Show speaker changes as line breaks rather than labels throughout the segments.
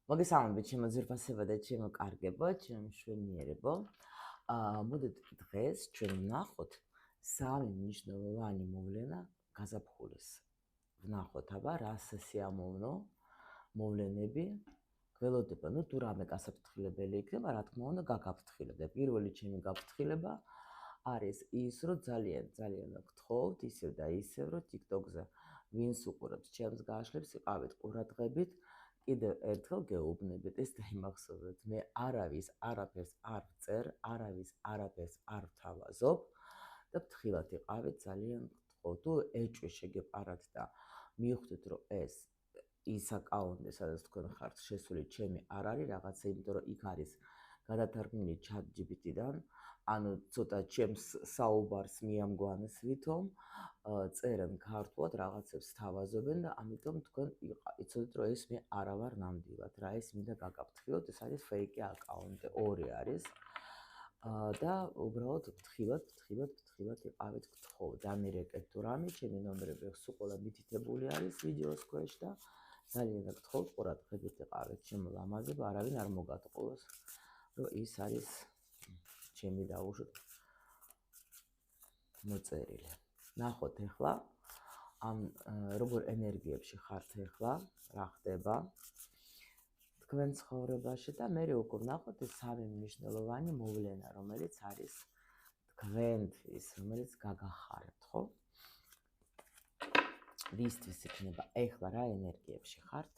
მოგესალმებით, ჩემო ძვირფასებო და ჩემო კარგებო, ჩემო მშვენიერებო. მოდით დღეს ჩვენ ვნახოთ სამი მნიშვნელოვანი მოვლენა გაზაფხულის. ვნახოთ, აბა რა სასიამოვნო მოვლენები გველოდება. თუ რამე გასაფრთხილებელი იქნება, რა თქმა უნდა, გაგაფრთხილებდა. პირველი ჩემი გაფრთხილება არის ის, რომ ძალიან გთხოვთ ისევ და ისევ, რომ TikTok-ზე ვინც უყურებს ჩემს გაშლებს, იყავით ყურადღებით. კიდევ ერთხელ გეუბნებით ეს დაიმახსოვროთ, მე არაფერს არ ვწერ, არაფერს არ ვთავაზობ და ფრთხილად იყავით, ძალიან გთხოვთ. თუ ეჭვი შეგეპარათ და მივხვდით, რომ ეს ის აკაუნტი, სადაც თქვენ ხართ შესული, ჩემი არ არის რაღაცა, იმიტომ რომ იქ არის გადათარგმნილი ChatGPT-დან, ანუ ცოტა ჩემს საუბარს მიამგვანეს ვითომ წერენ ქართულად, რაღაცებს თავაზობენ და ამიტომ თქვენ იცოდეთ, რომ ეს მე არა ვარ ნამდვილად, რა ეს მინდა გაგაფრთხილოთ, ეს არის ფეიკი აკაუნტი, ორი არის და უბრალოდ ფრთხილად იყავით, გთხოვთ, დამირეკეთ თუ რამე, ჩემი ნომრები სულ მითითებული არის ვიდეოს ქვეშ და ძალიან გთხოვთ, ყურადღებით იყავით, ჩემო ლამაზებო, არავინ არ მოგატყუოს, რომ ის არის ჩემი დაუშვით მოწერილი. ნახოთ ახლა ამ როგორ ენერგიებში ხართ ახლა, რა ხდება თქვენ ცხოვრებაში და მე უკვე ვნახოთ ეს სამი მნიშვნელოვანი მოვლენა, რომელიც არის თქვენთვის, რომელიც გაგახარებთ, ხო? ვისთვის იქნება ახლა რა ენერგიებში ხართ?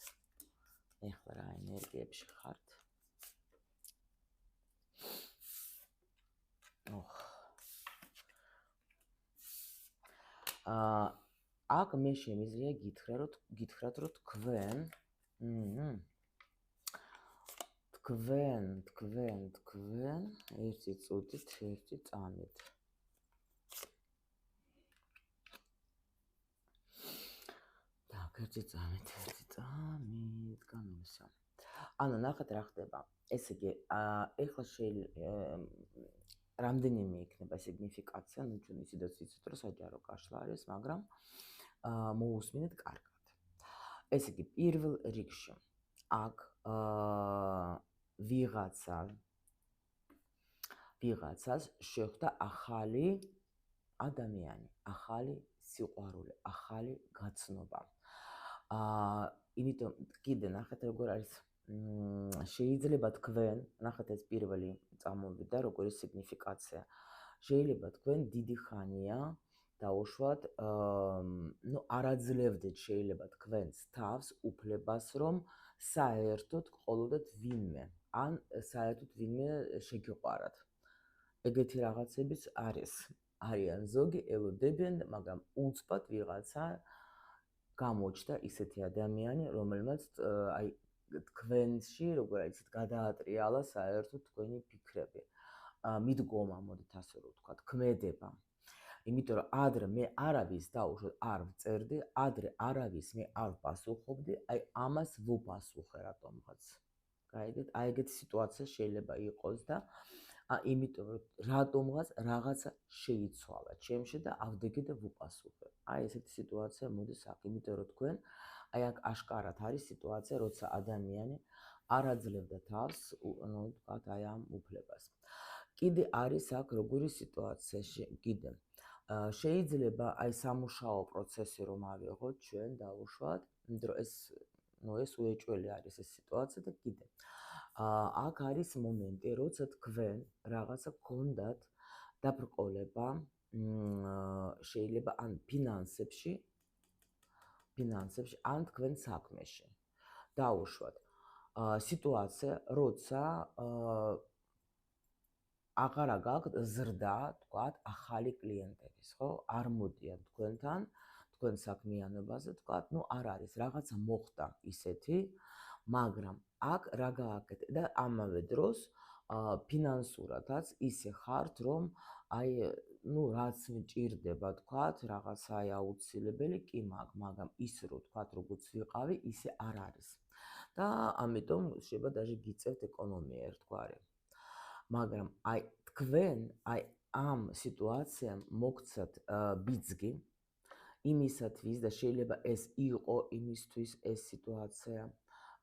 აქ მე შემიძლია გითხრათ, რომ თქვენ ერთი წუთით, ერთი წამით. Так, ერთი წამით გამოვსა. ანუ ნახეთ რა ხდება. ესე იგი, ეხლა რამდენიმე იქნება სიგნიფიკაცია, ну ჩვენ ისედაც ვიცით, რომ საჯარო გაშლა არის, მაგრამ მოусმინეთ კარგად. ესე იგი, პირველ რიგში აქ ვიღაცას შეხვდა ახალი ადამიანი, ახალი სიყვარული, ახალი გაცნობა. იმიტომ კიდე ნახეთ როგორ არის შეიძლება თქვენ, ნახეთ ეს პირველი წამოვიდა, როგორი სიგნიფიკაცია. შეიძლება თქვენ დიდი ხანია დაუშვათ, არ აძლევდეთ შეიძლება თქვენს თავს უფლებას, რომ საერთოდ ყოლოდეთ ვინმე, ან საერთოდ ვინმე შეგიყვარათ. ეგეთი რაღაცებიც არიან ზოგი ელოდებიან, მაგრამ უცბად ვიღაცა გამოჩნდა ისეთი ადამიანი, რომელმაც აი თქვენში, როგორ იცით, გადაატრიალა საერთოდ თქვენი ფიქრები. მიდგომა, მოდით ასე რომ ვთქვათ, ქმედება. იმიტომ რომ ადრე მე არავის დაუშვათ არ ვწერდი, ადრე არავის მე არ ვპასუხობდი, აი ამას ვუპასუხე რატომღაც. გაიგეთ? აი ეგეთი სიტუაცია შეიძლება იყოს და იმიტომ რომ რატომღაც რაღაცა შეიცვალა ჩემში და ავდეგე და ვუპასუხე. აი ესეთი სიტუაცია მოდის აქ, იმიტომ რომ თქვენ აი აქ აშკარად არის სიტუაცია, როცა ადამიანი არ აძლევდა თავს, ვთქვათ, აი ამ უფლებას. კიდე არის აქ როგორი სიტუაცია, კიდე შეიძლება აი სამუშაო პროცესი რომ ავიღოთ ჩვენ დაუშვათ, იმიტომ რომ ეს უეჭველი არის ეს სიტუაცია და კიდე აქ არის მომენტი, როცა თქვენ რაღაცა გქონდათ დაბრკოლება, შეიძლება ან ფინანსებში, ან თქვენ საქმეში. დაუშვათ სიტუაცია, როცა აღარ გაქვთ ზრდა, თქვათ, ახალი კლიენტების, ხო? არ მოდიან თქვენთან, თქვენ საქმიანობაზე, თქვათ, არ არის, რაღაცა მოხდა ისეთი, მაგრამ აქ რა გააკეთე და ამავე დროს ფინანსურადაც ისე ხართ, რომ აი, რაც მჭირდება, თქვათ, რაღაცა აი აუცილებელი კი მაქვს, მაგრამ ის რომ თქვათ, როგორც ვიყავი, ისე არ არის. და ამიტომ შეიძლება даже გიწევთ ეკონომია ერთგვარი. მაგრამ აი თქვენ აი ამ სიტუაციამ მოგცათ ბიძგი იმისათვის და შეიძლება ეს იყო იმისთვის ეს სიტუაცია,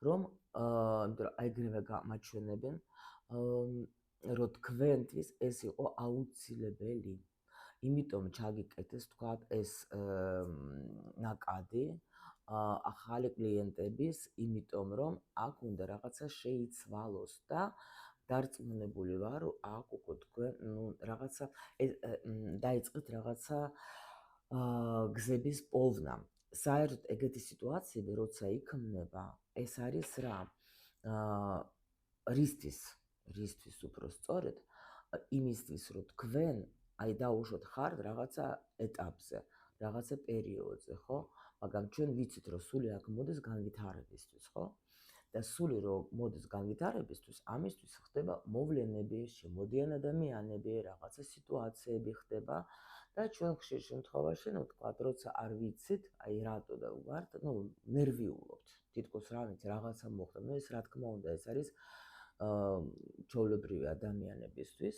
რომ იმიტომ რომ ეგრევე გამაჩვენებენ, რომ თქვენთვის ეს იყო აუცილებელი. იმიტომ ჩაგიკეთეს თქვათ ეს ნაკადი ახალი კლიენტების, იმიტომ რომ აქ უნდა რაღაცა შეიცვალოს და დარწმუნებული ვარ, რომ აქ უკვე თქვენ რაღაცა დაიწყეთ რაღაცა გზების პოვნა. საერთოდ ეგეთი სიტუაციები როცა იქმნება, ეს არის რა? რისთვის უფრო სწორედ იმისთვის, რომ თქვენ დაუშვათ ხართ რაღაცა ეტაპზე, რაღაცა პერიოდზე, ხო? მაგრამ ჩვენ ვიცით, რომ სული აქ მოდის განვითარებისთვის, ხო? და სული რომ მოდის განვითარებისთვის, ამისთვის ხდება მოვლენები, შემოდიან ადამიანები, რაღაცა სიტუაციები ხდება და ჩვენ ხშირ შემთხვევაში, თქვათ, როცა არ ვიცით, რატო და ვართ, ნერვიულობთ. თითქოს რა ვიცი, რაღაცა მოხდა. ეს რა თქმა უნდა, ეს არის ჩვეულებრივი ადამიანებისთვის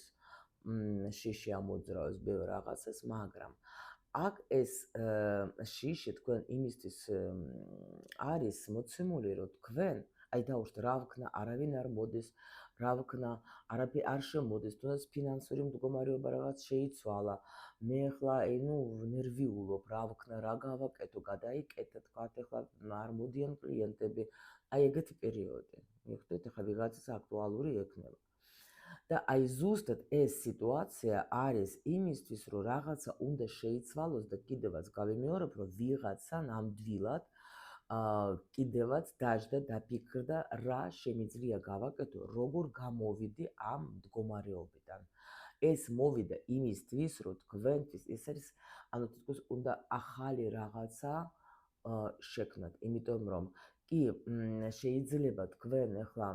შიში ამოძრავებს ბევრ რაღაცას, მაგრამ აქ ეს შიში თქვენ იმისთვის არის მოცემული, რომ თქვენ დაუშვათ რა ვქნა, არავინ არ მოდის, რა ვქნა, არაფერი არ შემოდის, თუნდაც ფინანსური მდგომარეობა რაღაც შეიცვალა. მე ახლა ნერვიულობ, რა ვქნა, რა გავაკეთო, გადაიკეთე, თქვათ, ახლა არ მოდიან კლიენტები. ეგეთი პერიოდი. მიხვდეთ, ახლა ვიღაცას აქტუალური ექნება. და ზუსტად ეს სიტუაცია არის იმისთვის, რომ რაღაცა უნდა შეიცვალოს და კიდევაც გავიმეორებ, რომ ვიღაცა ნამდვილად კიდევაც დაждდა, დაფიქრდა, რა შემიძლია გავაკეთო, როგორ გამოვიდი ამ მდგომარეობიდან. ეს მოვიდა იმისთვის, რომ თქვენთვის ეს არის, თითქოს უნდა ახალი რაღაცა შექმნათ, იმიტომ რომ კი შეიძლება თქვენ ახლა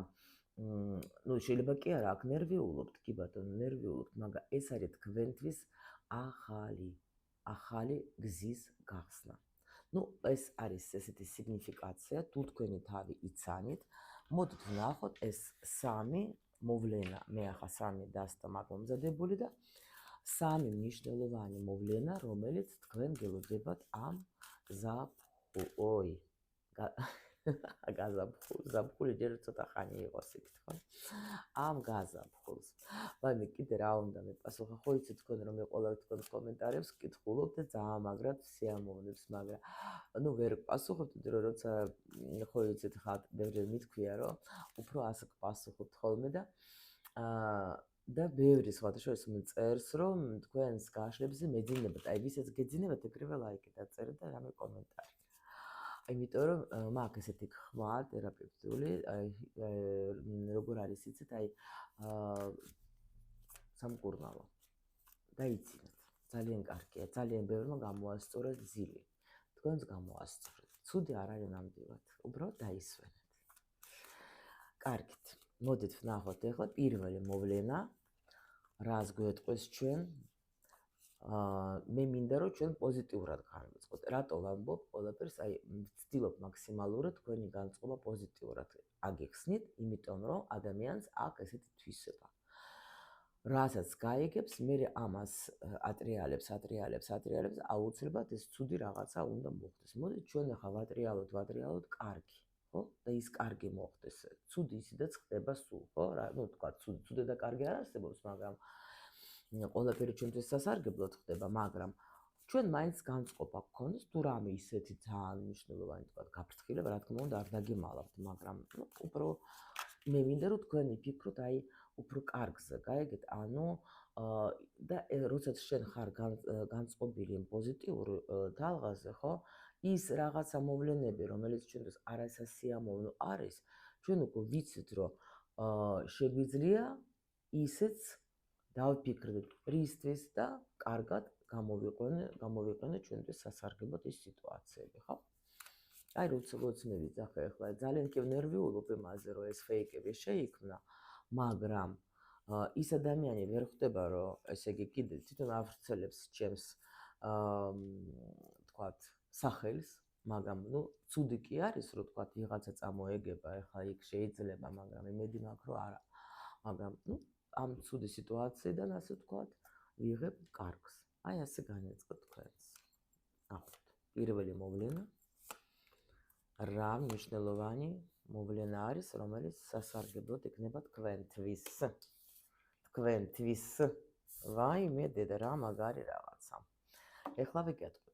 შეიძლება კი არა, აქ ნერვიულობთ, კი ბატონო, ნერვიულობთ, მაგრამ ეს არის თქვენთვის ახალი გზის გახსნა. ეს არის ესეთი სიგნიფიკაცია, თუ თქვენი თავი იცანით, მოდით ვნახოთ ეს 3 მოვლენა, მე ახლა 3 დასტომ აქ მომზადებული და 3 მნიშვნელოვანი მოვლენა, რომელიც თქვენ გელოდებათ ამ გაზაფხული ჯერ ცოტა ხანი იყოს იქით, ხო? ამ გაზაფხულს. მე კიდე რა უნდა მეპასუხა, ხო იცით თქვენ რომ მე ყველა თქვენს კომენტარებს ვკითხულობ და ძალიან მაგრად სიამოვნებს, მაგრამ ვერ პასუხობთ, იმიტომ რომ როცა ხო იცით ხა ბევრი მითქვია, რომ უფრო ასე პასუხობთ ხოლმე და ბევრი სხვადასხვა მწერს, რომ თქვენს გაშლებზე მეძინებათ, ვისაც გეძინებათ, ეგრევე ლაიკი დაწერეთ და რამე კომენტარი. იმიტომ რომ მაქვს ესეთი ხმა თერაპევტული, როგორ არის იცით, სამკურნალო. დაიცინეთ. ძალიან კარგია, ძალიან ბევრმა გამოასწორეთ ზილი. თქვენს გამოასწორეთ. ცუდი არ არის ნამდვილად, უბრალოდ დაისვენეთ. კარგით. მოდით ვნახოთ ახლა პირველი მოვლენა, რას გვეტყვის ჩვენ. მე მინდა რომ ჩვენ პოზიტიურად განვიწყოთ. რატო ვამბობ ყველაფერს, ვცდილობ მაქსიმალურად თქვენი განწყობა პოზიტიურად აგიხსნით, იმიტომ რომ ადამიანს აქვს ესეთი თვისება. რასაც გაიგებს, მე ამას ატრიალებს, აუცილებლად ეს ცუდი რაღაცა უნდა მოხდეს. მოდით ჩვენ ახლა ვატრიალოთ კარგი, ხო? და ის კარგი მოხდეს. ცუდი ისედაც ხდება სულ, ხო? თქვა ცუდი და კარგი არ არსებობს, მაგრამ ყველაფერი ჩვენთვის სასარგებლოდ ხდება, მაგრამ ჩვენ მაინც განწყობა გქონდეს, თუ რამე ისეთი ძალიან მნიშვნელოვანი თქვა გაფრთხილება, რა თქმა უნდა არ დაგიმალავთ, მაგრამ უბრალოდ მე მინდა რომ თქვენ იფიქროთ უფრო კარგზე, გაიგეთ? და როდესაც შენ ხარ განწყობილი პოზიტიურ თალღაზე, ხო? ის რაღაცა მოვლენები, რომელიც ჩვენთვის არასასიამოვნო არის, ჩვენ უკვე ვიცით, რომ შეგვიძლია ისეც დავფიქრდეთ რისთვის და კარგად გამოვიყვანოთ ჩვენთვის სასარგებლოდ ის სიტუაციები, ხო? როცა მე ვიძახე ახლა ძალიან კი ნერვიულობ იმაზე, რომ ეს ფეიკები შეიქმნა, მაგრამ ის ადამიანი ვერ ხვდება, რომ ესე იგი კიდე თვითონ ავრცელებს ჩემს თქვათ სახელს, მაგრამ ცუდი კი არის, რომ თქვათ ვიღაცა წამოეგება, ახლა იქ შეიძლება, მაგრამ იმედი მაქვს, რომ არა. მაგრამ ამ ცუდი სიტუაციიდან ასე ვთქვათ, ვიღებ კარგს. ასე განეწყოთ თქვენს. ნახოთ. პირველი მოვლენა. რა მნიშვნელოვანი მოვლენა არის, რომელიც სასარგებლოდ იქნება თქვენთვის. თქვენთვის. ვაიმე დედა, რა მაგარი რაღაცა. ეხლა ვიკეთებ.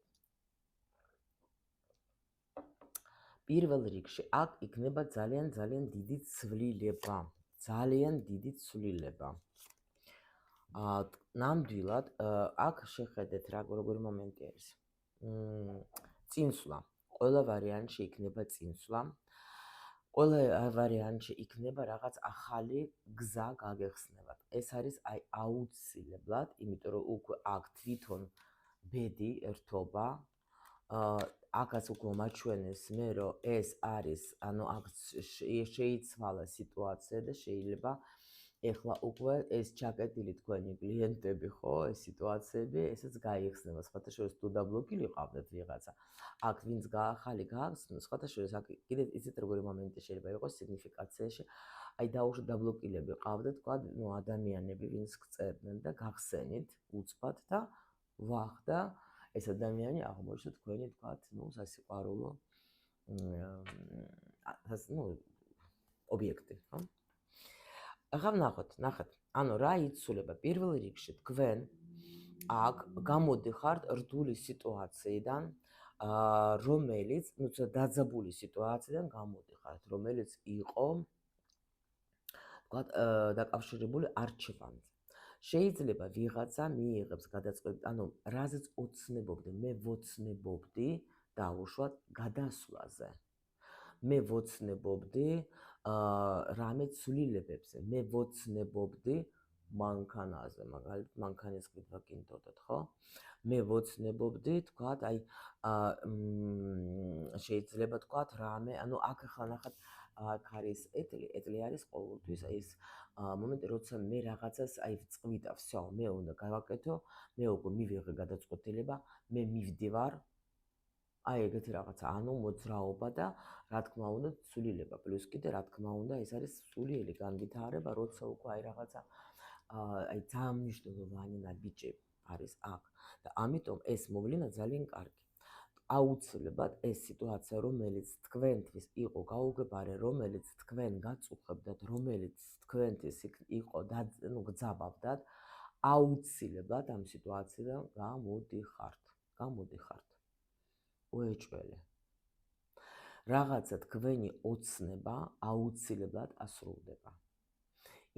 პირველ რიგში აქ იქნება ძალიან დიდი ცვლილება. ძალიან დიდი ცვლილება. ნამდვილად აქ შეხედეთ როგორი მომენტი არის. წინსვლა. ყველა ვარიანტში იქნება წინსვლა. ყველა ვარიანტში იქნება რაღაც ახალი გზა გაგეხსნებათ. ეს არის აუცილებლად, იმიტომ რომ უკვე აქ თვითონ ბედი ერთობა. აქაც უკვე მაჩვენეს მე, რომ ეს არის, ანუ აქ შეიცვალა სიტუაცია და შეიძლება ეხლა უკვე ეს ჩაკეტილი თქვენი კლიენტები, ხო, ეს სიტუაციები, ესეც გაიხსნება. სხვათა შორის თუ დაბლოკილი ყავდეთ ვიღაცა, აქ ვინც ახალი გაახსნა, სხვათა შორის აქ კიდე იცით როგორი მომენტი შეიძლება იყოს სიგნიფიკაციაში. აი დაუშვათ დაბლოკილები ყავდეთ, თქვა, ადამიანები, ვინც გწერდნენ და გახსენით უცბად და ვახდა ეს ადამიანი აღმოჩნდა თქვენი, თქვა, სასიყვარულო ობიექტი, ხო? ახლა ნახეთ, ანუ რა იცვლება პირველ რიგში თქვენ აქ გამოდიხართ რთული სიტუაციიდან, რომელიც, დაძაბული სიტუაციიდან გამოდიხართ, რომელიც იყო, თქვა, დაკავშირებული არჩევანზე. შეიძლება ვიღაცა მიიღებს გადაწყვეტილება, ანუ რაზეც ოცნებობდი, მე ვოცნებობდი დაუშვათ გადასვლაზე. მე ვოცნებობდი რამე ცვლილებებზე, მე ვოცნებობდი მანქანაზე, მაგალითად, მანქანის ყიდვა გინდოდათ, ხო? მე ვოცნებობდი, თქვათ, შეიძლება თქვათ რამე, ანუ აქ ახლა ნახეთ, აქ არის ეტლი არის ყოველთვის ეს მომენტი, როცა მე რაღაცას წვიდა, всё, მე უნდა გავაკეთო, მე უკვე მივიღე გადაწყვეტილება, მე მივდივარ. ეგეთი რაღაცა, ანუ მოძრაობა და რა თქმა უნდა ცვლილება, პლუს კიდე რა თქმა უნდა ეს არის სულიერი განვითარება, როცა უკვე რაღაცა ძალიან მნიშვნელოვანი ნაბიჯი არის აქ და ამიტომ ეს მოვლენა ძალიან კარგი. აუცილებლად ეს სიტუაცია, რომელიც თქვენთვის იყო გაუგებარი, რომელიც თქვენ გაწუხებდათ, რომელიც თქვენთვის იყო გძაბავდათ, აუცილებლად ამ სიტუაციიდან გამოდიხართ. უეჭველი. რაღაცა თქვენი ოცნება აუცილებლად ასრულდება.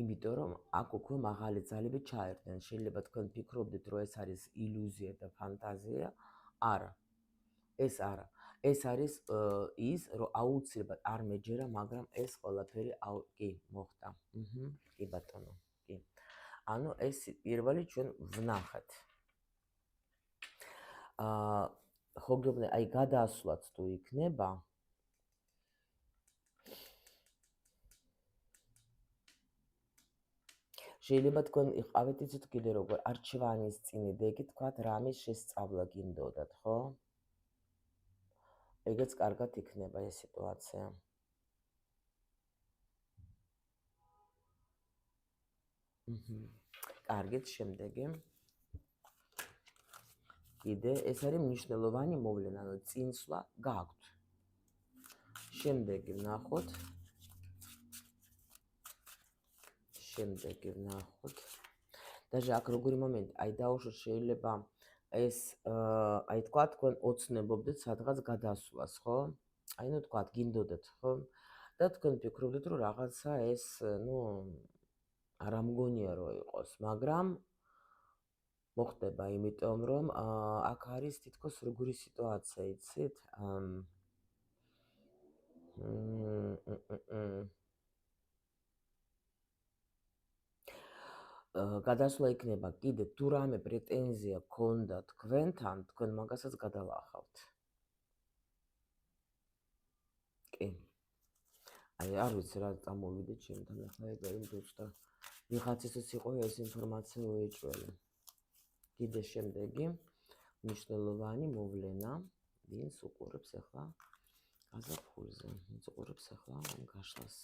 იმიტომ რომ აქ უკვე მაღალი ძალები ჩაერდნენ. შეიძლება თქვენ ფიქრობდეთ, რომ ეს არის ილუზია და ფანტაზია. არა. ეს არა. ეს არის ის, რომ აუცილებლად არ მეჯერა, მაგრამ ეს ყველაფერი კი მოხდა. კი ბატონო, კი. ანუ ეს პირველი ჩვენ ვნახეთ. ხო გეუბნე, გადასვლაც თუ იქნება, შეიძლება თქვენ იყავით, იცით კიდე როგორ არჩევანის წინი დეგი, თქვათ, რამის შესწავლა გინდოდათ, ხო? ეგეც კარგად იქნება ეს სიტუაცია. კარგით, შემდეგი. კიდე ეს არის მნიშვნელოვანი მოვლენა, ანუ წინსვლა გააქვთ. შემდეგი ვნახოთ. даже აქ როგორი მომენტი, დაუშვათ შეიძლება ეს, თქვა, თქვენ ოცნებობდეთ სადღაც გადასვლას, ხო? თქვა, გინდოდათ, ხო? და თქვენ ფიქრობდეთ, რომ რაღაცა ეს, არ ამგონია რომ იყოს, მაგრამ მოხდება, იმიტომ რომ აქ არის თითქოს როგორი სიტუაცია, იცით? გადასვლა იქნება, კიდე თუ რამე პრეტენზია გქონდა თქვენთან, თქვენ მაგასაც გადალახავთ. კი. არ ვიცი რა წამოვიდეთ ჩემთან ახლა ეგ და ვიღაცისთვის იყო ეს ინფორმაცია უეჭველი. კიდე შემდეგი მნიშვნელოვანი მოვლენა, ვინც უყურებს ახლა გაზაფხულზე, ვინც უყურებს ახლა ამ გაშლას.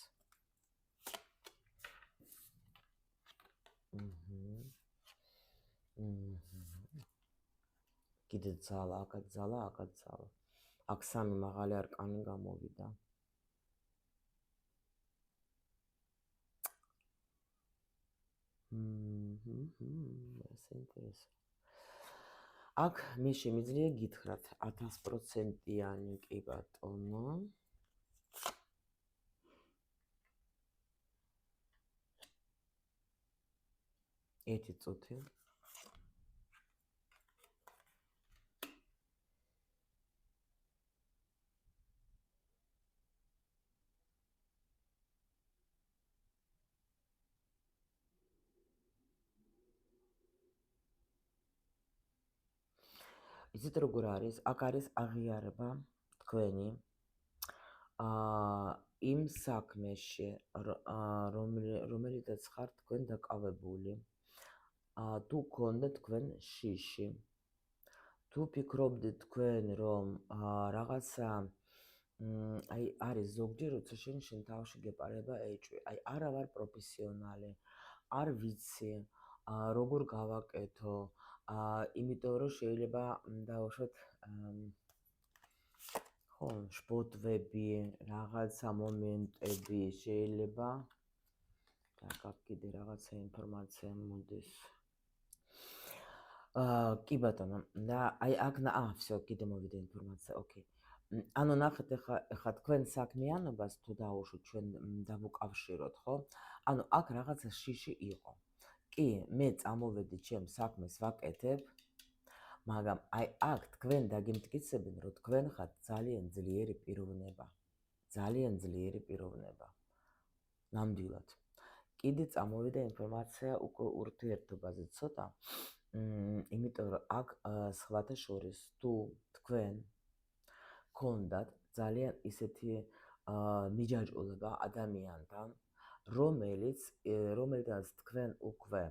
კიდე ძალა, აქაც ძალა. აქ სამი მაღალი არკანი გამოვიდა. საინტერესო. აქ მე შემიძლია გითხრათ 1000%-იანი კი ბატონო. ერთი წუთი. იცით როგორ არის? აქ არის აღიარება თქვენი იმ საქმეში, რომელიდაც ხართ თქვენ დაკავებული. თუ გქონდა თქვენ შიში, თუ ფიქრობდით თქვენ რომ რაღაცა აი არის ზოგჯერ როცა შენ თავში გეპარება ეჭვი, აი არა ვარ პროფესიონალი, არ ვიცი როგორ გავაკეთო, იმიტომ რომ შეიძლება დავუშვათ ხო, შბოდვები, რაღაცა მომენტები შეიძლება და კიდე რაღაცა ინფორმაცია მოდის. კი ბატონო, და აი აქ всё, კიდე მოვიდა ინფორმაცია, ოკეი. ანუ ნახეთ ეხლა თქვენ საქმიანობას თუ დავუშვით ჩვენ დავუკავშიროთ, ხო? ანუ აქ რაღაცა შიში იყო. კი, მე წამოვედი ჩემ საქმეს ვაკეთებ, მაგრამ აი აქ თქვენ დაგემტკიცებენ, რომ თქვენ ხართ ძალიან ძლიერი პიროვნება. ძალიან ძლიერი პიროვნება. ნამდვილად. კიდე წამოვიდა ინფორმაცია უკვე ურთიერთობაზე ცოტა. იმიტომ რომ აქ სხვათა შორის თუ თქვენ გქონდათ ძალიან ისეთი მიჯაჭვულება ადამიანთან, რომელიდანაც თქვენ უკვე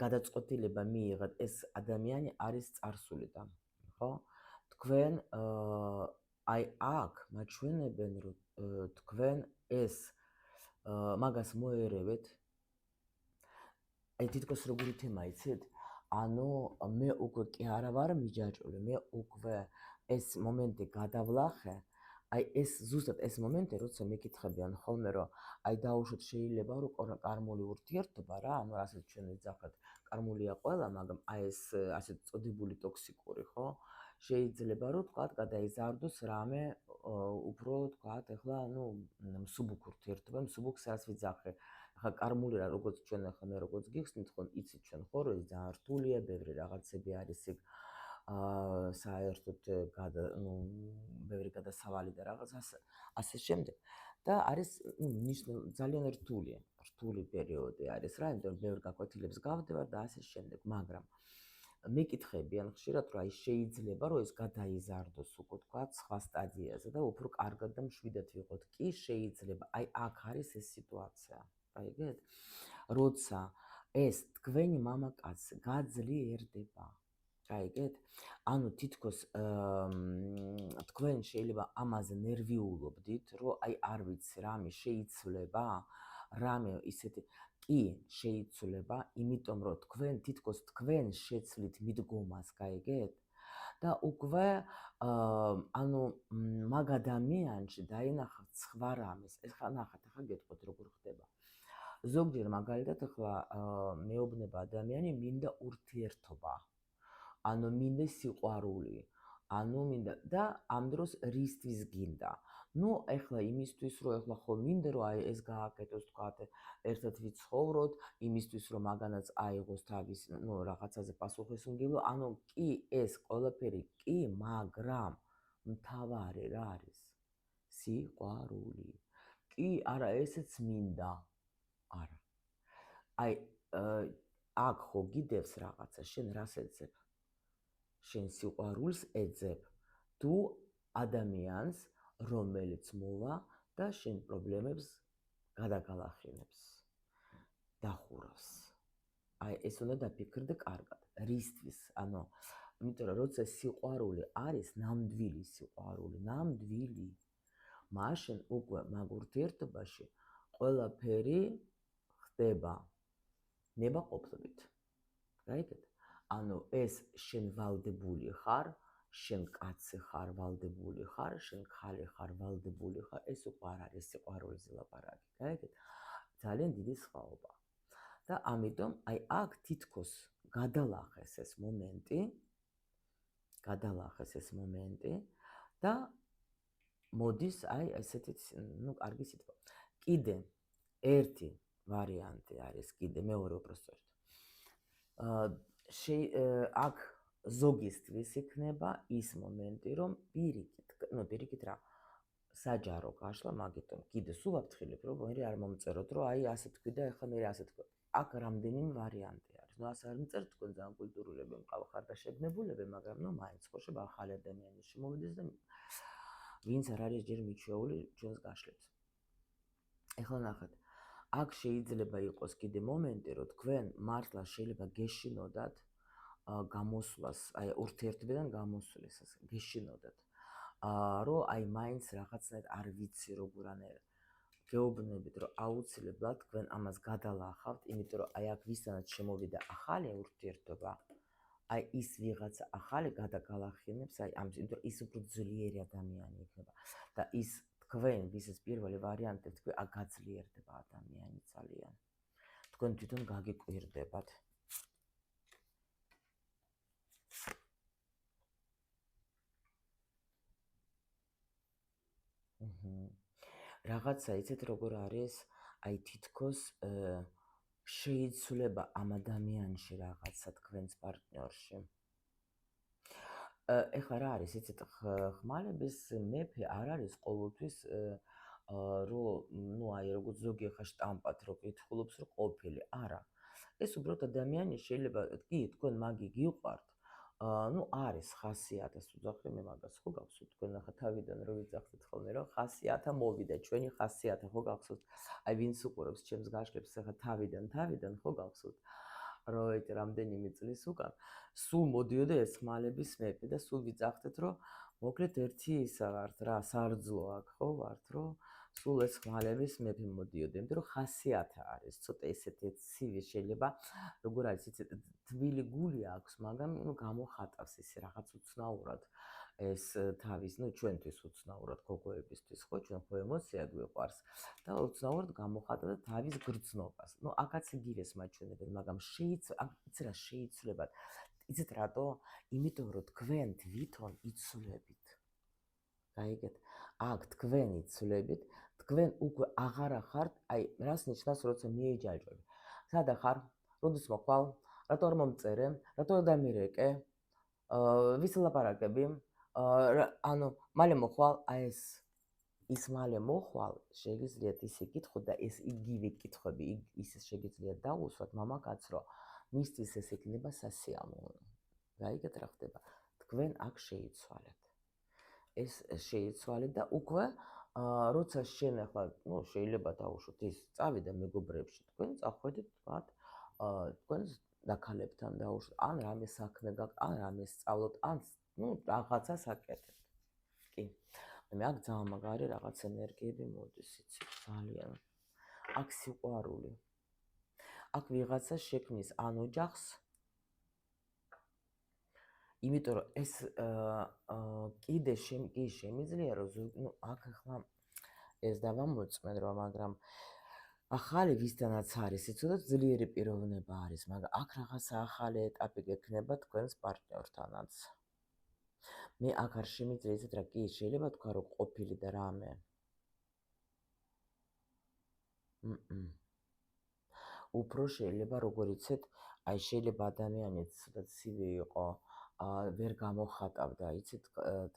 გადაწყვეტილება მიიღეთ, ეს ადამიანი არის წარსულიდან, ხო? თქვენ აი აქ მაჩვენებენ, რომ თქვენ ეს მაგას მოერევეთ. აი თითქოს როგორი თემა იცით? ანუ მე უკვე კი არა ვარ მიჯაჭვული, მე უკვე ეს მომენტი გადავლახე. აი ეს ზუსტად ეს მომენტი, როცა მეკითხებიან ხოლმე, რომ აი დაუშვათ შეიძლება რომ კარმული ურთიერთობა რა, ანუ რასაც ჩვენ ვიძახეთ, კარმულია ყველა, მაგრამ აი ეს ასეთ წოდებული ტოქსიკური, ხო? შეიძლება რომ თქვათ გადაიზარდოს რამე უფრო თქვათ ეხლა ანუ მსუბუქ ურთიერთობა, მსუბუქ რაც ვიძახე. ახლა კარმული რა, როგორც ჩვენ ახლა მე როგორც გიხსნით, ხო, იცით ჩვენ ხო, რომ ეს ძალიან რთულია, ბევრი რაღაცები არის იქ საერთოდ ბევრი გადასავალი და რაღაც ასე შემდეგ. და არის ძალიან რთული პერიოდი არის რა, იმიტომ რომ ბევრი გაკვეთილებს გავდევარ და ასე შემდეგ, მაგრამ მეკითხებიან ხშირად, რომ აი შეიძლება რომ ეს გადაიზარდოს უკვე თქვათ სხვა სტადიაზე და უფრო კარგად და მშვიდად ვიყოთ. კი შეიძლება, აი აქ არის ეს სიტუაცია. გაიგეთ? როცა ეს თქვენი მამაკაცი გაძლიერდება, გაიგეთ? ანუ თითქოს თქვენ შეიძლება ამაზე ნერვიულობდით, რომ აი არ ვიცი, რამე შეიცვლება, რამე ისეთი კი შეიცვლება, იმიტომ რომ თქვენ თითქოს თქვენ შეცვლით მიდგომას, გაიგეთ? და უკვე ანუ მაგ ადამიანში დაინახავთ სხვა რამეს. ეხლა ნახეთ, ახლა გეტყვით როგორ ხდება. ზოგჯერ მაგალითად ახლა მეუბნება ადამიანი მინდა ურთიერთობა. ანუ მინდა სიყვარული. ანუ მინდა და ამ დროს რისთვის გინდა? ნუ ეხლა იმისთვის რომ ეხლა ხო მინდა რომ აი ეს გააკეთოს თქვათ ერთად ვიცხოვროთ, იმისთვის რომ მაგანაც აიღოს თავის ნუ რაღაცაზე პასუხისმგებლობა, ანუ კი ეს ყველაფერი კი, მაგრამ მთავარი რა არის? სიყვარული. კი, არა, ესეც მინდა. არა. აი აქ ხო გიდევს რაღაცა, შენ რას ეძებ? შენ სიყვარულს ეძებ თუ ადამიანს, რომელიც მოვა და შენ პრობლემებს გადაგალახინებს, დახურავს. აი ეს უნდა დაფიქრდე კარგად, რისთვის, ანუ იმიტომ რომ როცა სიყვარული არის, ნამდვილი სიყვარული, ნამდვილი, მაშინ უკვე მაგ ურთიერთობაში ყველაფერი ხდება ნებაყოფლობით. გაიგეთ? ანუ ეს შენ ვალდებული ხარ, შენ კაცი ხარ, ვალდებული ხარ, შენ ხალი ხარ, ვალდებული ხარ, ეს უკვე არ არის სიყვარულზე ლაპარაკი, გაიგეთ? ძალიან დიდი სხვაობა. და ამიტომ აი აქ თითქოს გადალახეს ეს მომენტი და მოდის აი ესეთი კარგი სიტყვა. კიდე ერთი ვარიანტი არის, კიდე მეორე უпростоრად. აქ ზოგისთვის იქნება ის მომენტი, რომ პირიქით რა, საჯარო გაშლა, მაგიტომ კიდე სულ ვაფრთხილებ, რომ მე არ მომწეროთ, რომ აი ასე თქვი და ეხლა მე ასე თქვი. აქ რამდენიმე ვარიანტი არის. ასე არ მწერთ, თქვენ ძალიან კულტურულები მყავხარ და შეგნებულები, მაგრამ მაინც ხოშებ ახალი ადამიანი შემოვიდეს და ვინც არ არის ჯერ მიჩვეული ჩვენს გაშლებს. ეხლა ნახეთ. აქ შეიძლება იყოს კიდე მომენტი, რომ თქვენ მართლა შეიძლება გეშინოდათ გამოსვლას, აი ურთიერთობიდან გამოსვლის, გეშინოდათ. რომ აი მაინც რაღაცნაირად არ ვიცი როგორანაირად გეუბნებით, რომ აუცილებლად თქვენ ამას გადალახავთ, იმიტომ რომ აი აქ ვისთანაც შემოვიდა ახალი ურთიერთობა, აი ის ვიღაცა ახალი გადაგალახინებს, აი ამის, იმიტომ რომ ის უფრო ძლიერი ადამიანი იქნება და ის თქვენ ვისაც პირველი ვარიანტი თქვი, აქ გაძლიერდება ადამიანი ძალიან. თქვენ თვითონ გაგიკვირდებათ. რაღაცა იცით როგორ არის, აი თითქოს შეიცვლება ამ ადამიანში რაღაცა თქვენს პარტნიორში. ეხლა რა არის, იცით, ხმალების მეფე არ არის ყოველთვის რომ აი როგორც ზოგი ახლა შტამპად რო კითხულობს რომ ყოფილი, არა. ეს უბრალოდ ადამიანი შეიძლება კი თქვენ მაგი გიყვართ, არის 100.000 უძახი მე მაგას ხო გახსოვთ თქვენ ახლა თავიდან რო ვიძახეთ ხოლმე რომ 100.000 მოვიდა ჩვენი 100.000 ხო გახსოვთ აი ვინც უყურებს ჩემს გაშლებს ახლა თავიდან ხო გახსოვთ რომ ეს რამდენიმე წლის უკან სულ მოდიოდა ეს ხმალების მეფე და სულ ვიძახეთ რომ მოკლედ ერთი ისა ვართ რა სარძლო აქ ხო ვართ რომ სულ ეს ხმალების მეფე მოდიოდა იმიტომ რომ 100.000 არის ცოტა ესეთი ცივი შეიძლება როგორ არის იცით თბილი გული აქვს მაგრამ გამოხატავს ისე რაღაც უცნაურად ეს თავის ჩვენთვის უცნაურად გოგოებისთვის ხო ჩვენ ხო ემოცია გვიყვარს და უცნაურად გამოხატა და თავის გრძნობას აქაც იგივეს მაჩვენებენ მაგრამ შეიცვლებათ იცით რატო იმიტომ რომ თქვენ თვითონ იცვლებით გაიგეთ აქ თქვენ იცვლებით თქვენ უკვე აღარ ახართ აი რას ნიშნავს როცა მიეჯაჭვები სადა ხარ როდის მოხვალ რატო არ მომწერე რატო არ დამირეკე ვის ლაპარაკები ანუ მალე მოხვალ აი ის მალე მოხვალ შეგიძლიათ ისე კითხოთ და ეს იგივე კითხვები ისე შეგიძლიათ დაუსვათ მამაკაც რომ მისთვის ეს იქნება სასიამოვნო გაიგეთ რა ხდება თქვენ აქ შეიცვალეთ ეს შეიცვალეთ და უკვე როცა შენ ახლა შეიძლება დავუშვოთ ის წავიდა მეგობრებში თქვენ წახვედით თქვათ თქვენს დაქალებთან დავუშვოთ ან რამე საქმე გაქვს ან რამე სწავლოთ ან რაღაცას აკეთებთ კი მე აქ ძალიან მაგარი რაღაც ენერგიები მოდის იცით ძალიან აქ სიყვარული აქ ვიღაცა შექმნის ან ოჯახს იმიტომ რომ ეს კიდე შემიძლია რომ აქ ახლა ეს დავამოწმენ რომ მაგრამ ახალი ვისთანაც არის იცოდეთ ძლიერი პიროვნება არის მაგრამ აქ რაღაცა ახალი ეტაპი გექნება თქვენს პარტნიორთანაც მე აქ არ შემიძლია იცით რა კი შეიძლება თქვა რომ ყოფილი და რამე უფრო შეიძლება როგორ იცით აი შეიძლება ადამიანიც ცოტა ცივი იყო ვერ გამოხატავდა იცით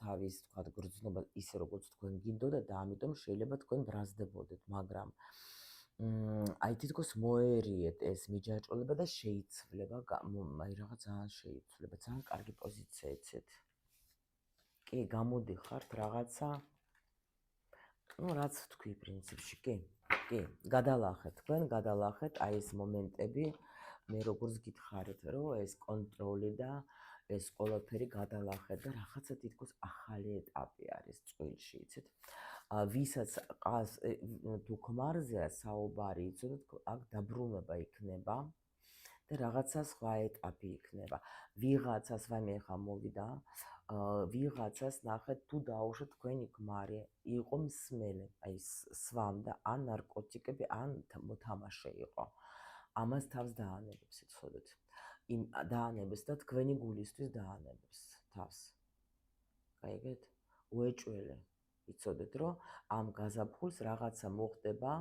თავის თქვა გრძნობა ისე როგორც თქვენ გინდოდა და ამიტომ შეიძლება თქვენ ბრაზდებოდეთ მაგრამ აი თითქოს მოერიეთ ეს მიჯაჭვება და შეიცვლება აი რაღაც ძალიან შეიცვლება ძალიან კარგი პოზიცია იცით კი გამოდიხართ რაღაცა რაც თქვი პრინციპში კი გადალახეთ თქვენ გადალახეთ აი ეს მომენტები მე როგორც გითხარით რომ ეს კონტროლი და ეს ყველაფერი გადალახეთ და რაღაცა თითქოს ახალი ეტაპი არის წვილში იცით ვისაც ყავს დუქმარზეა საუბარი იცოდეთ აქ დაბრუნება იქნება და რაღაცა სხვა ეტაპი იქნება ვიღაცას ვაიმე ხა მოვიდა ვიღაცას ნახეთ თუ დაუშვათ თქვენი ქმარი იყო მსმელი აი სვამდა ან ნარკოტიკები ან მოთამაშე იყო ამას თავს დაანებებს, იცოდეთ. იმ დაანებებს და თქვენი გულისთვის დაანებებს თავს. გაიგეთ? უეჭველე. იცოდეთ, რომ ამ გაზაფხულს რაღაცა მოხდება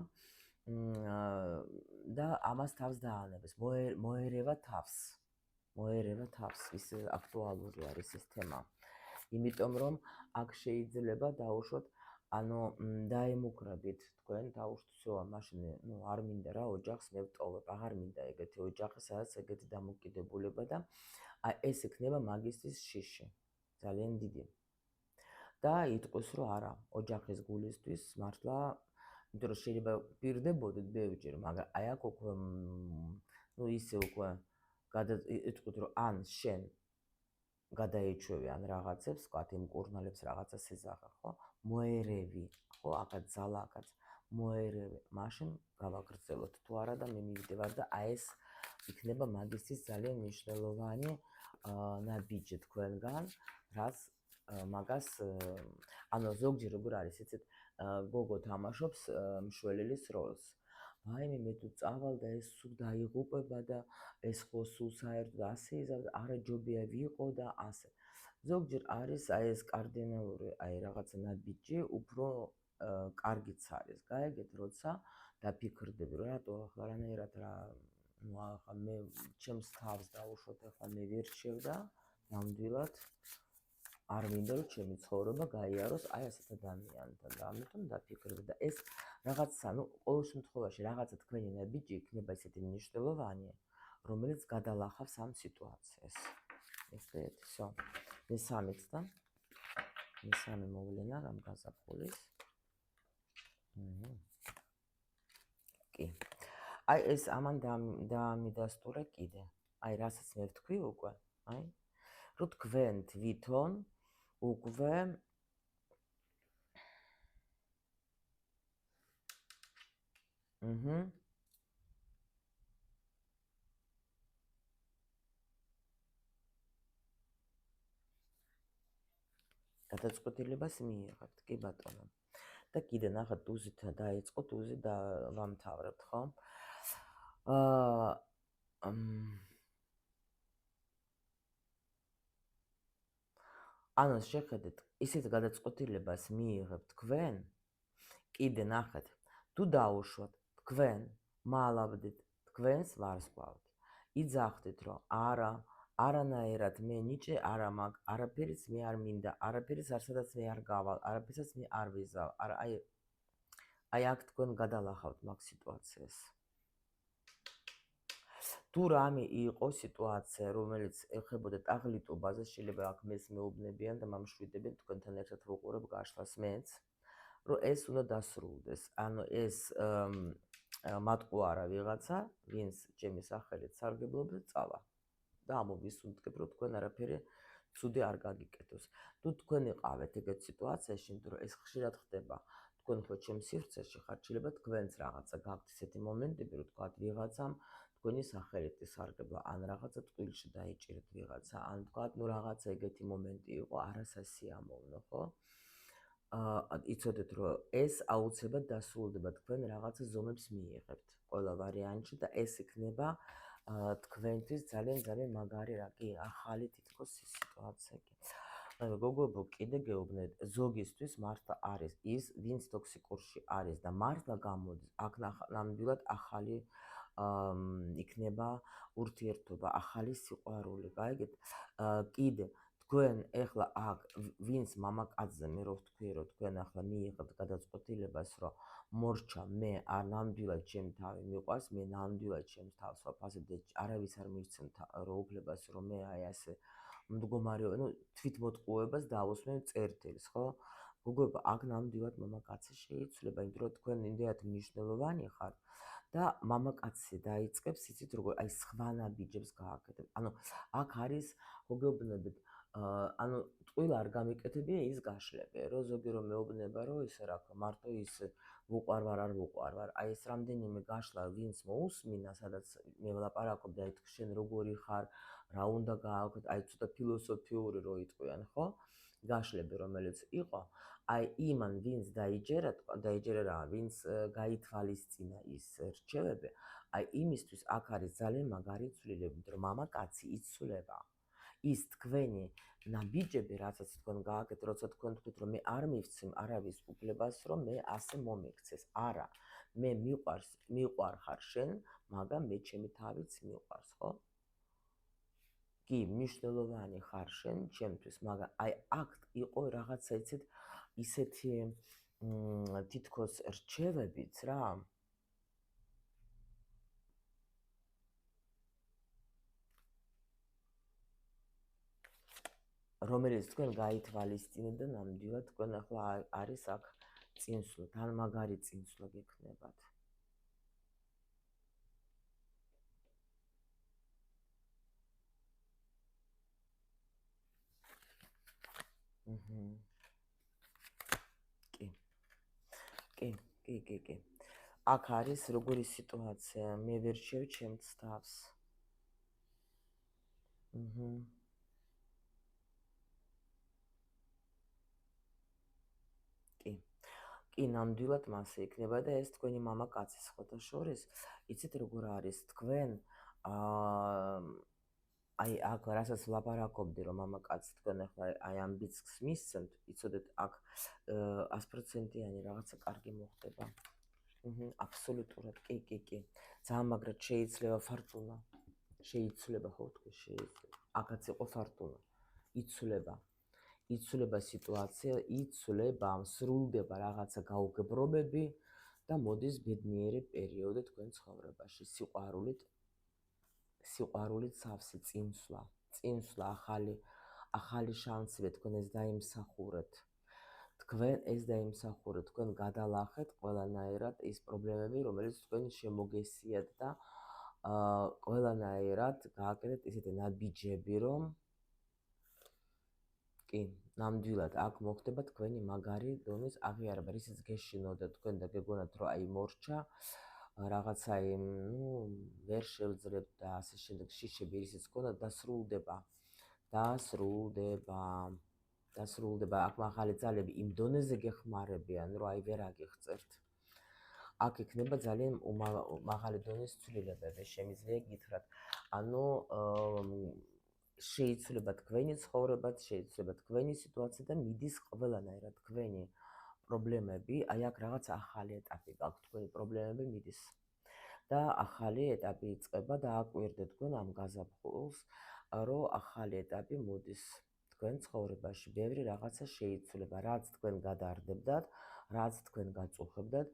და ამას თავს დაანებებს. მოერევა თავს. ის აქტუალური არის ეს თემა. იმიტომ რომ აქ შეიძლება დაუშვოთ, ანუ დაემუქრებით თქვენ დაუშვოთ, მაშინ არ მინდა რა ოჯახს მე ვტოვებ, აღარ მინდა ეგეთი ოჯახი, სადაც ეგეთი დამოკიდებულება და ეს იქნება მაგისტრის შიში. ძალიან დიდი. და იტყვის, რომ არა, ოჯახის გულისთვის მართლა, იმიტომ რომ შეიძლება პირდებოდეთ ბევრჯერ, მაგრამ აი აქ უკვე ისე უკვე იტყვით, რომ ან შენ გადაეჩვევი ან რაღაცებს, ვთქვათ, იმ კურნალებს რაღაცას ეძახა, ხო? მოერევი, ხო, აქაც ძალა, აქაც მოერევი, მაშინ გავაგრძელოთ თუ არა და მე მივიდევარ და აი ეს იქნება მაგისტრის ძალიან მნიშვნელოვანი ნაბიჯი თქვენგან, რაც მაგას, ანუ ზოგჯერ როგორ არის, იცით, გოგო თამაშობს მშველელის როლს. ვაიმე, მე თუ წავალ და ეს სულ დაიღუპება და ეს ხო სულ საერთოდ ასე არა ჯობია ვიყო და ასე. ზოგჯერ არის აი ეს კარდინალური აი რაღაცა ნაბიჯი, უფრო კარგიც არის. გაიგეთ, როცა დაფიქრდები, რომ რატო ახლა რანაირად რა, ახლა მე ჩემს თავს დავუშვოთ, ახლა მე ვერ შევდა ნამდვილად. არ მინდა რომ ჩემი ცხოვრება გაიაროს აი ასეთ ადამიანთან და ამიტომ დაფიქრდი და ეს რაღაცა, ყოველ შემთხვევაში რაღაცა თქვენი ნაბიჯი იქნება ისეთი მნიშვნელოვანი, რომელიც გადალახავს ამ სიტუაციას. ესეთ, всё. მესამეც და მესამე მოვლენა რამ გაზაფხულის. კი. აი ეს ამან დაამიდასტურე კიდე. აი რასაც მე ვთქვი უკვე, აი რომ თქვენ თვითონ უკვე გადაწყვეტილებას მიიღებთ, კი ბატონო. და კიდე ნახეთ, დუზით დაიწყო, დუზი და ვამთავრებთ, ხო? ანუ შეხედეთ, ისეთ გადაწყვეტილებას მიიღებთ თქვენ, კიდე ნახეთ, თუ დაუშვათ, თქვენ მალავდით თქვენს ვარსკვლავთ. იძახდით, რომ არა, არანაირად მე ნიჭე არ ამაგ, არაფერიც მე არ მინდა, არაფერიც არცადაც მე არ გავალ, არაფერსაც მე არ ვიზავ. აი აქ თქვენ გადალახავთ მაგ სიტუაციას. თუ რამე იყო სიტუაცია, რომელიც ეხებოდა ტაღლიტობაზე, შეიძლება აქ მეს მეუბნებიან და მამშვიდობენ თქვენთან ერთად ვუყურებ გაშლას მეც, რომ ეს უნდა დასრულდეს. ანუ ეს მატყუ არა ვიღაცა, ვინც ჩემი სახელით სარგებლობს და წავა. და ამოვისუნთქებ, რომ თქვენ არაფერი ცუდი არ გაგიკეთოს. თუ თქვენ იყავეთ ეგეთ სიტუაციაში, იმიტომ რომ ეს ხშირად ხდება, თქვენ ხო ჩემს სივრცეში ხართ, შეიძლება თქვენც რაღაცა გაქვთ ისეთი მომენტები, რომ თქვათ ვიღაცამ თქვენი სახელით ისარგებლა, ან რაღაცა ტყილში დაიჭირეთ ვიღაცა, ან თქვათ, რაღაცა ეგეთი მომენტი იყო, არასასიამოვნო, ხო? იცოდეთ, რომ ეს აუცილებლად დასრულდება, თქვენ რაღაცა ზომებს მიიღებთ ყველა ვარიანტში და ეს იქნება თქვენთვის ძალიან მაგარი რა კი, ახალი თითქოს სიტუაცია კი. გოგოებო, კიდე გეუბნეთ, ზოგისთვის მართლა არის ის, ვინც ტოქსიკურში არის და მართლა გამოდის, აქ ნამდვილად ახალი იქნება ურთიერთობა, ახალი სიყვარული, გაიგეთ? კიდე თქვენ ეხლა აქ ვინც მამაკაცზე მე რო ვთქვი, რომ თქვენ ახლა მიიღებთ გადაწყვეტილებას, რომ მორჩა მე არ ნამდვილად ჩემი თავი მიყვარს, მე ნამდვილად ჩემს თავს ვაფასებ და არავის არ მისცემ უფლებას, რომ მე აი ასე მდგომარეობა, თვითმოტყუებას დავუსმენ წერტილს, ხო? გოგოება, აქ ნამდვილად მამაკაცი შეიცვლება, იმიტომ რომ თქვენ იმდენად მნიშვნელოვანი ხართ და მამაკაცი დაიწყებს, იცით როგორ, აი სხვა ნაბიჯებს გააკეთებ. ანუ აქ არის გოგოებნებით, ანუ ტყუილ არ გამიკეთებია ის გაშლები, რომ ზოგი რომ მეუბნება, რომ ისე რა ქვია, მარტო ის ვუყვარვარ, არ ვუყვარვარ. აი ეს რამდენიმე გაშლა ვინც მოусმინა, სადაც მე ვლაპარაკობ და შენ როგორი ხარ, რა უნდა გააკეთო, აი ცოტა ფილოსოფიური რო იტყვიან, ხო? გაშლები, რომელიც იყო, აი იმან, ვინც დაიჯერა, ვინც გაითვალისწინა ის რჩევები, აი იმისთვის აქ არის ძალიან მაგარი ცვლილები, რომ მამაკაცი იცვლება. ის თქვენი ნაბიჯები, რაცაც თქვენ გააკეთეთ, როცა თქვენ თქვით, რომ მე არ მივცემ არავის უფლებას, რომ მე ასე მომიქცეს. არა, მე მიყვარხარ შენ, მაგრამ მე ჩემი თავიც მიყვარს, ხო? კი, მნიშვნელოვანი ხარ შენ ჩემთვის, მაგრამ აი აქ იყო რაღაცა ისეთი თითქოს რჩევებიც რა, რომელიც თქვენ გაითვალისწინეთ და ნამდვილად თქვენ ახლა არის აქ წინსვლა, თან მაგარი წინსვლა გექნებათ. კი. აქ არის როგორი სიტუაცია, მე ვერ შევ ჩემს თავს. კი, ნამდვილად მასე იქნება და ეს თქვენი მამაკაცის ხოთა შორის, იცით როგორ არის, თქვენ აი აქ რასაც ვლაპარაკობდი, რომ მამაკაცი თქვენ ახლა აი ამ ბიძგს მისცემთ, იცოდეთ აქ 100%-იანი რაღაცა კარგი მოხდება. აბსოლუტურად, კი. ძალიან მაგრად შეიძლება ფარტუნა. შეიცვლება, ხო თქვი, შეიძლება. აქაც იყო ფარტუნა. იცვლება სიტუაცია, სრულდება რაღაცა გაუგებრობები და მოდის ბედნიერი პერიოდი თქვენ ცხოვრებაში. სიყვარულით სავსე წინსვლა, ახალი შანსები თქვენ ეს დაიმსახურეთ. თქვენ გადალახეთ ყველანაირად ის პრობლემები, რომელიც თქვენ შემოგესიათ და ყველანაირად გააკეთეთ ისეთი ნაბიჯები, რომ კი, ნამდვილად აქ მოხდება თქვენი მაგარი დონის აღიარება, რისიც გეშინოდა თქვენ და გეგონათ, რომ აი მორჩა, რაღაცა ვერ შევძლებთ და ასე შემდეგ შიშები, რისიც გქონდათ, დასრულდება. აქ მაღალი ძალები იმ დონეზე გეხმარებიან, რომ აი ვერ აგიღწევთ. აქ იქნება ძალიან მაღალი დონის ცვლილებები, შემიძლია გითხრათ. ანუ შეიცვლება თქვენი ცხოვრებაც, შეიცვლება თქვენი სიტუაცია და მიდის ყველანაირად თქვენი პრობლემები, აი აქ რაღაც ახალი ეტაპი გაქვთ, თქვენი პრობლემები მიდის. და ახალი ეტაპი იწყება და აკვირდეთ თქვენ ამ გაზაფხულს, რომ ახალი ეტაპი მოდის თქვენ ცხოვრებაში, ბევრი რაღაცა შეიცვლება, რაც თქვენ გადარდებდათ, რაც თქვენ გაწუხებდათ,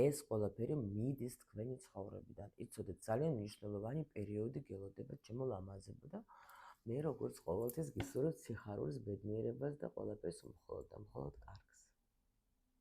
ეს ყველაფერი მიდის თქვენი ცხოვრებიდან. იცოდეთ, ძალიან მნიშვნელოვანი პერიოდი გელოდება ჩემო ლამაზებო და მე როგორც ყოველთვის გისურვებთ სიხარულის, ბედნიერებას და ყველაფერს მხოლოდ და მხოლოდ კარგს.